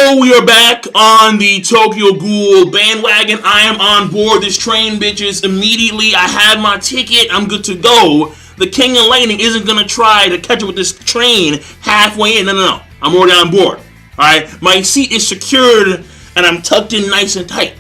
So we are back on the Tokyo Ghoul bandwagon. I am on board this train, bitches. Immediately, I had my ticket. I'm good to go. The King of Lightning isn't going to try to catch up with this train halfway in. No. I'm already on board. Alright? My seat is secured, and I'm tucked in nice and tight.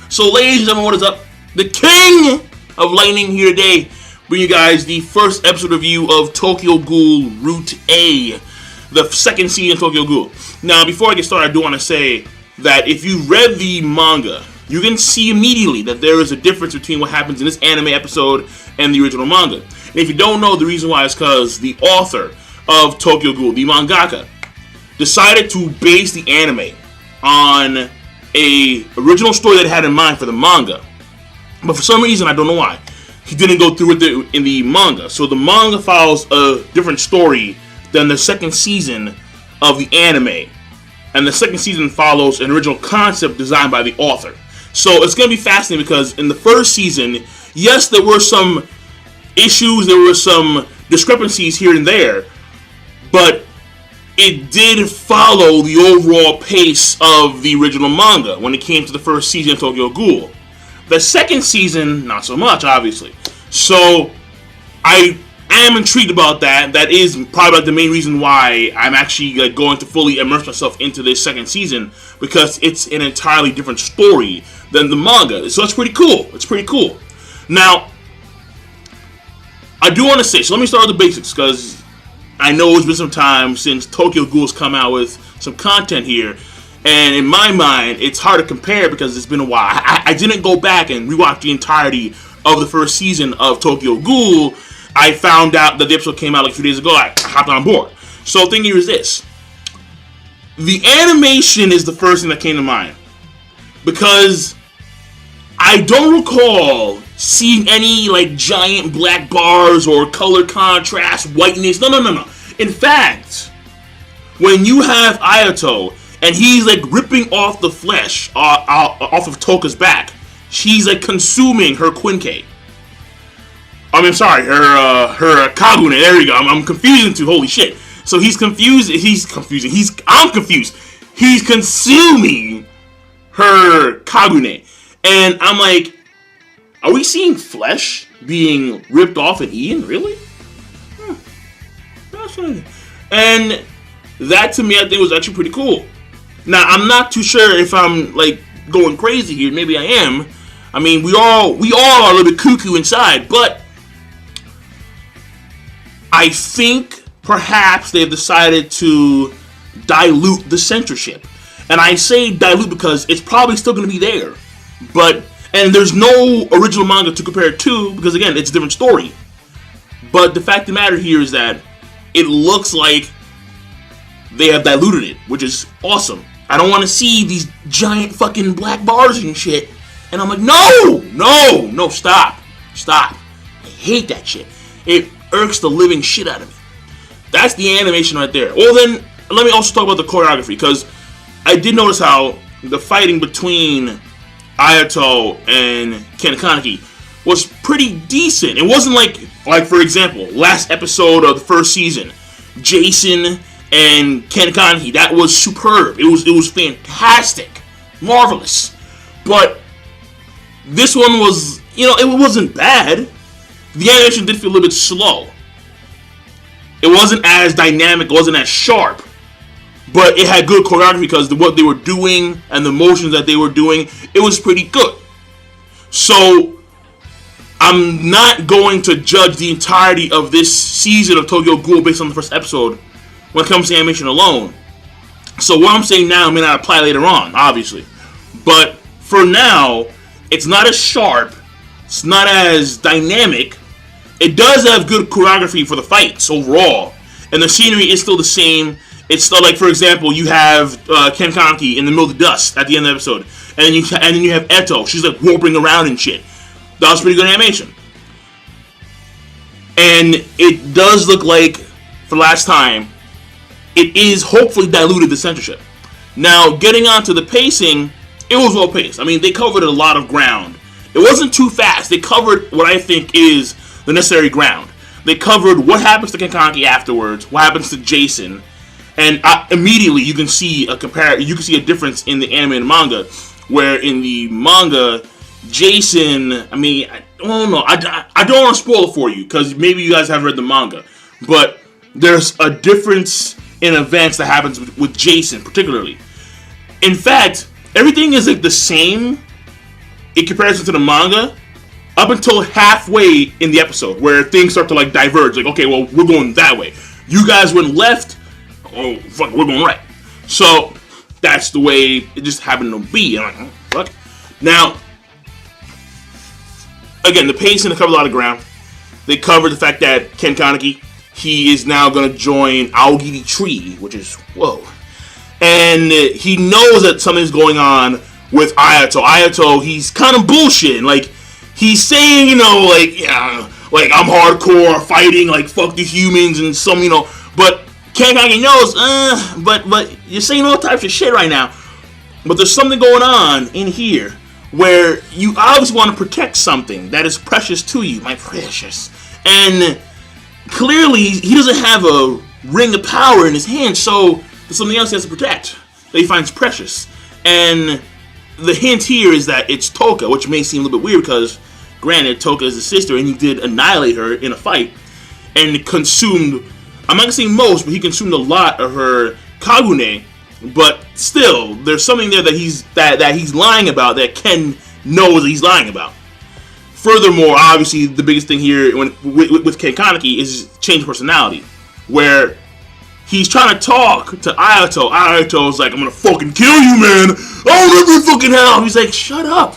So, ladies and gentlemen, what is up? The King of Lightning here today. Bring you guys the first episode review of Tokyo Ghoul Route A. The second season of Tokyo Ghoul. Now, before I get started, I do want to say that if you read the manga, you can see immediately that there is a difference between what happens in this anime episode and the original manga. And if you don't know, the reason why is because the author of Tokyo Ghoul, the mangaka, decided to base the anime on a original story that he had in mind for the manga. But for some reason, I don't know why, he didn't go through with it in the manga. So the manga follows a different story than the second season of the anime. And the second season follows an original concept designed by the author. So it's going to be fascinating because in the first season, yes, there were some issues, there were some discrepancies here and there, but it did follow the overall pace of the original manga when it came to the first season of Tokyo Ghoul. The second season, not so much, obviously. So I am intrigued about that. That is probably the main reason why I'm actually going to fully immerse myself into this second season, because it's an entirely different story than the manga. So it's pretty cool. It's pretty cool. Now, I do want to say, so let me start with the basics, because I know it's been some time since Tokyo Ghoul's come out with some content here, and in my mind, it's hard to compare because it's been a while. I didn't go back and rewatch the entirety of the first season of Tokyo Ghoul. I found out that the episode came out like a few days ago. I hopped on board. So the thing here is this. The animation is the first thing that came to mind, because I don't recall seeing any giant black bars or color contrast, whiteness. No. In fact, when you have Ayato and he's ripping off the flesh off of Toka's back, she's consuming her Quinke. her Kagune, there you go. I'm confusing two, holy shit. So I'm confused. He's consuming her Kagune. And I'm like, are we seeing flesh being ripped off and eaten? Really? And that to me, I think was actually pretty cool. Now, I'm not too sure if I'm going crazy here. Maybe I am. I mean, we all are a little bit cuckoo inside, but I think perhaps they've decided to dilute the censorship. And I say dilute because it's probably still going to be there. And there's no original manga to compare it to, because again, it's a different story. But the fact of the matter here is that it looks like they have diluted it, which is awesome. I don't want to see these giant fucking black bars and shit. And I'm like, no, stop. I hate that shit. It irks the living shit out of me. That's the animation right there. Well then, let me also talk about the choreography, because I did notice how the fighting between Ayato and Kaneki was pretty decent. It wasn't like for example, last episode of the first season, Jason and Kaneki, that was superb. It was fantastic. Marvelous. But this one was, it wasn't bad. The animation did feel a little bit slow. It wasn't as dynamic, it wasn't as sharp. But it had good choreography because what they were doing and the motions that they were doing, it was pretty good. So, I'm not going to judge the entirety of this season of Tokyo Ghoul based on the first episode when it comes to animation alone. So what I'm saying now may not apply later on, obviously. But for now, it's not as sharp, it's not as dynamic. It does have good choreography for the fights overall. And the scenery is still the same. It's still for example, you have Kaneki in the middle of the dust at the end of the episode. And then you have Eto. She's warping around and shit. That was pretty good animation. And it does look like, for last time, it is hopefully diluted the censorship. Now, getting on to the pacing, it was well paced. I mean, they covered a lot of ground. It wasn't too fast. They covered what I think is the necessary ground. They covered what happens to Kaneki afterwards, what happens to Jason, And immediately you can see a difference in the anime and manga, where in the manga, Jason, I don't know, I don't want to spoil it for you, because maybe you guys haven't read the manga, but there's a difference in events that happens with Jason, particularly. In fact, everything is like the same in comparison to the manga, up until halfway in the episode, where things start to like diverge, like, okay, well, we're going that way. You guys went left, oh, fuck, we're going right. So, that's the way it just happened to be. I'm like, oh, fuck. Now, again, the pacing, they covered a lot of ground. They covered the fact that Ken Kaneki, he is now going to join Aogiri Tree, which is, whoa. And he knows that something's going on with Ayato. Ayato, he's kind of bullshitting. Like, he's saying, you know, like, yeah, like, I'm hardcore fighting, like, fuck the humans and some, you know, but Ken Kaneki knows, but you're saying all types of shit right now. But there's something going on in here where you obviously want to protect something that is precious to you, my precious. And clearly, he doesn't have a ring of power in his hand, so there's something else he has to protect that he finds precious. And the hint here is that it's Toka, which may seem a little bit weird because, granted, Toka is his sister, and he did annihilate her in a fight, and consumed, I'm not going to say most, but he consumed a lot of her Kagune, but still, there's something there that he's lying about, that Ken knows that he's lying about. Furthermore, obviously, the biggest thing here with Ken Kaneki is change personality, where he's trying to talk to Ayato. Ayato's like, I'm gonna fucking kill you, man. Oh, let me fucking hell. He's like, shut up.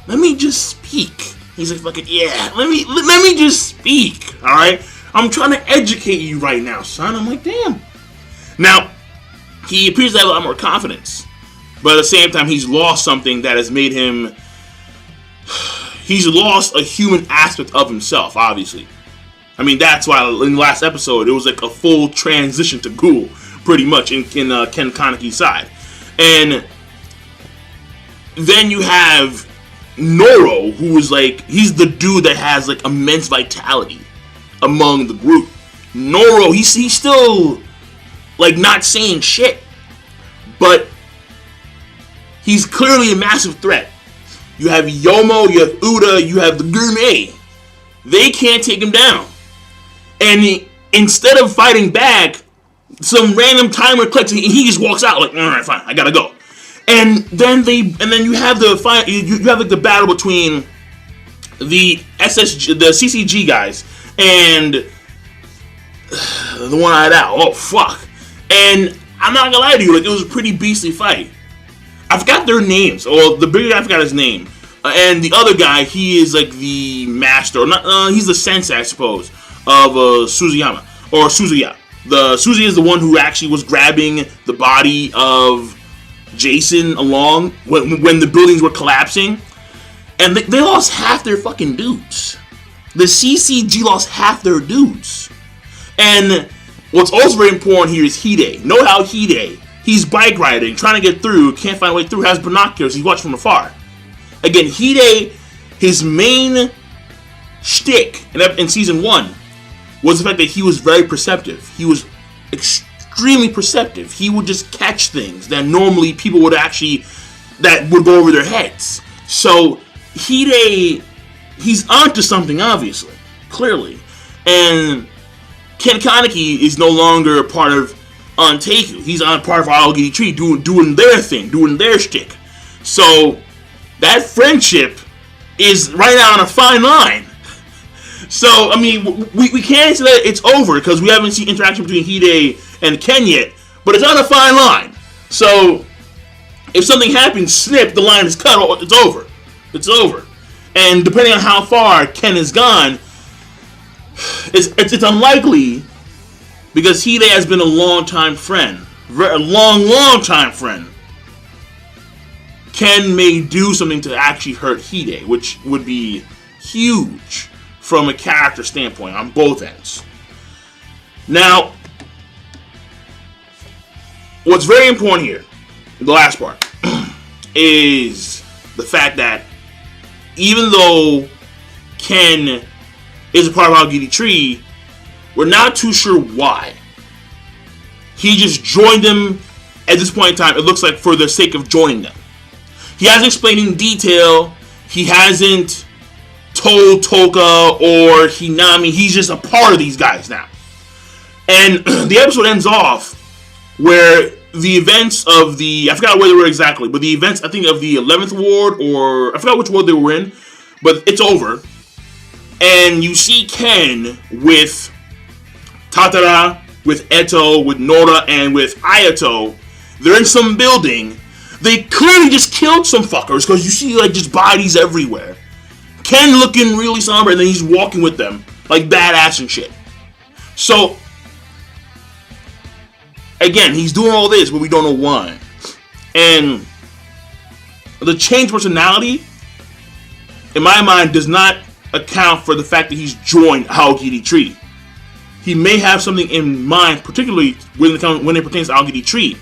Let me just speak. He's like, fucking, yeah, let me just speak, all right? I'm trying to educate you right now, son. I'm like, damn. Now, he appears to have a lot more confidence, but at the same time, he's lost something that has made him... He's lost a human aspect of himself, obviously. I mean, that's why in the last episode, it was like a full transition to Ghoul, pretty much, in Ken Kaneki's side. And then you have Noro, who is like, he's the dude that has like immense vitality among the group. Noro, he's still like not saying shit, but he's clearly a massive threat. You have Yomo, you have Uda, you have the Gourmet. They can't take him down. And instead of fighting back, some random timer clicks and he just walks out like, all right, fine, I gotta go. And then you have the fight. You have like the battle between the CCG guys and the one-eyed owl. Oh fuck! And I'm not gonna lie to you, like it was a pretty beastly fight. I forgot their names. Well, the bigger guy, I forgot his name. And the other guy, he is like the master. He's the sensei, I suppose, of Suzuyama. Or Suzuya. Suzuya is the one who actually was grabbing the body of Jason along when the buildings were collapsing. And they lost half their fucking dudes. The CCG lost half their dudes. And what's also very important here is Hide. Know how Hide... He's bike riding, trying to get through, can't find a way through, has binoculars, he's watching from afar. Again, Hide, his main shtick in Season 1 was the fact that he was very perceptive. He was extremely perceptive. He would just catch things that normally people would that would go over their heads. So, Hide, he's onto something, obviously, clearly. And Ken Kaneki is no longer a part of on Teiku. He's on part of Aogiri Tree doing their thing, doing their shtick. So that friendship is right now on a fine line. So, I mean, we can't say that it's over because we haven't seen interaction between Hide and Ken yet, but it's on a fine line. So if something happens, snip, the line is cut, it's over. It's over. And depending on how far Ken has gone, it's unlikely, because Hide has been a long-time friend. A long-time friend. Ken may do something to actually hurt Hide, which would be huge from a character standpoint on both ends. Now, what's very important here, the last part, is the fact that even though Ken is a part of Aogiri Tree, we're not too sure why. He just joined them at this point in time, it looks like, for the sake of joining them. He hasn't explained in detail. He hasn't told Toka or Hinami. He's just a part of these guys now. And the episode ends off where the events of the, I forgot where they were exactly, but the events, I think, of the 11th ward, or I forgot which ward they were in, but it's over. And you see Ken with Tatara, with Eto, with Nora, and with Ayato. They're in some building. They clearly just killed some fuckers, because you see, like, just bodies everywhere. Ken looking really somber, and then he's walking with them, like, badass and shit. So, again, he's doing all this, but we don't know why. And the change personality, in my mind, does not account for the fact that he's joined Aokiri Tree. He may have something in mind, particularly when it pertains to Aokiri Tree,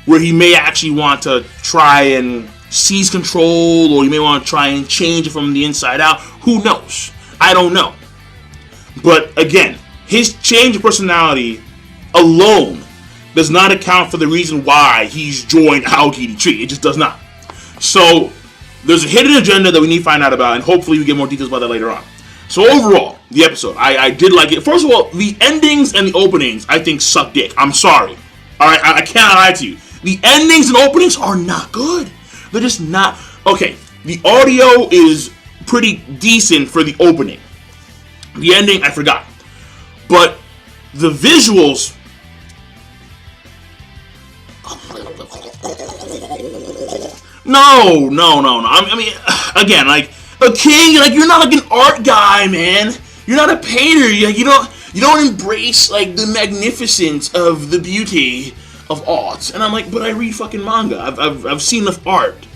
where he may actually want to try and seize control, or he may want to try and change it from the inside out. Who knows? I don't know. But again, his change of personality alone does not account for the reason why he's joined Aokiri Tree. It just does not. So there's a hidden agenda that we need to find out about, and hopefully we get more details about that later on. So overall, the episode, I did like it. First of all, the endings and the openings, I think, suck dick. I'm sorry. Alright, I cannot lie to you. The endings and openings are not good. They're just not. Okay, the audio is pretty decent for the opening. The ending, I forgot. But the visuals, No. I mean, again, like, okay, like, you're not like an art guy, man. You're not a painter. You don't embrace, like, the magnificence of the beauty of art. And I'm like, but I read fucking manga. I've seen enough art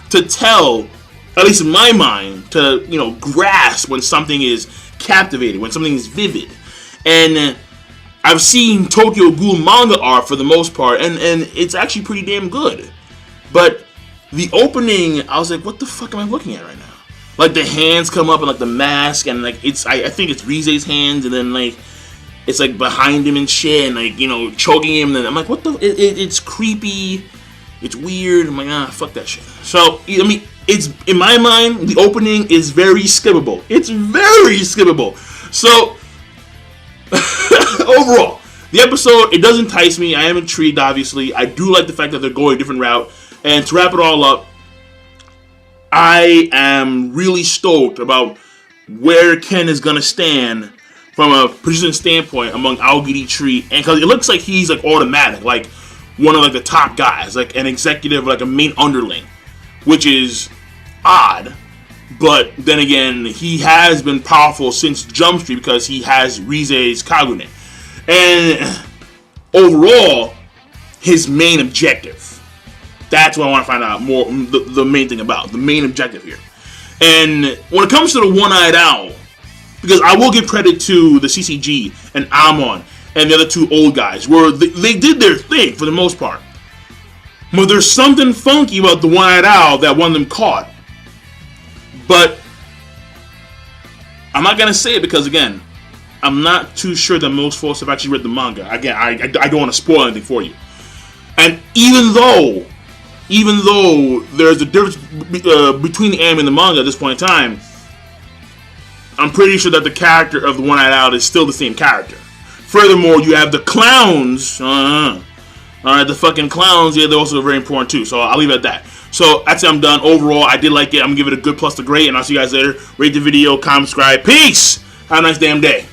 to tell, at least in my mind, to, grasp when something is captivating, when something is vivid. And I've seen Tokyo Ghoul manga art for the most part, and it's actually pretty damn good. But the opening, I was like, what the fuck am I looking at right now? Like, the hands come up and, like, the mask, and, like, I think it's Rize's hands, and then, like, it's, like, behind him and shit, and, like, choking him, and I'm like, what the, it's creepy, it's weird. I'm like, fuck that shit. So, I mean, it's, in my mind, the opening is very skippable. It's very skippable. So, overall, the episode, it does entice me. I am intrigued, obviously. I do like the fact that they're going a different route. And to wrap it all up, I am really stoked about where Ken is going to stand from a position standpoint among Aogiri Tree. And because it looks like he's, like, automatic, like one of, like, the top guys, like an executive, like a main underling, which is odd. But then again, he has been powerful since Jump Street because he has Rize's Kagune. And overall, his main objective. That's what I want to find out more, the main thing about, the main objective here. And when it comes to the One-Eyed Owl, because I will give credit to the CCG and Amon and the other two old guys, where they did their thing for the most part. But there's something funky about the One-Eyed Owl that one of them caught. But I'm not going to say it because, again, I'm not too sure that most folks have actually read the manga. Again, I don't want to spoil anything for you. And even though there's a difference between the anime and the manga at this point in time, I'm pretty sure that the character of the One-Eyed Owl is still the same character. Furthermore, you have the clowns. Alright, the fucking clowns, yeah, they're also very important too. So I'll leave it at that. So that's it, I'm done. Overall, I did like it. I'm going to give it a good plus to great. And I'll see you guys later. Rate the video, comment, subscribe. Peace! Have a nice damn day.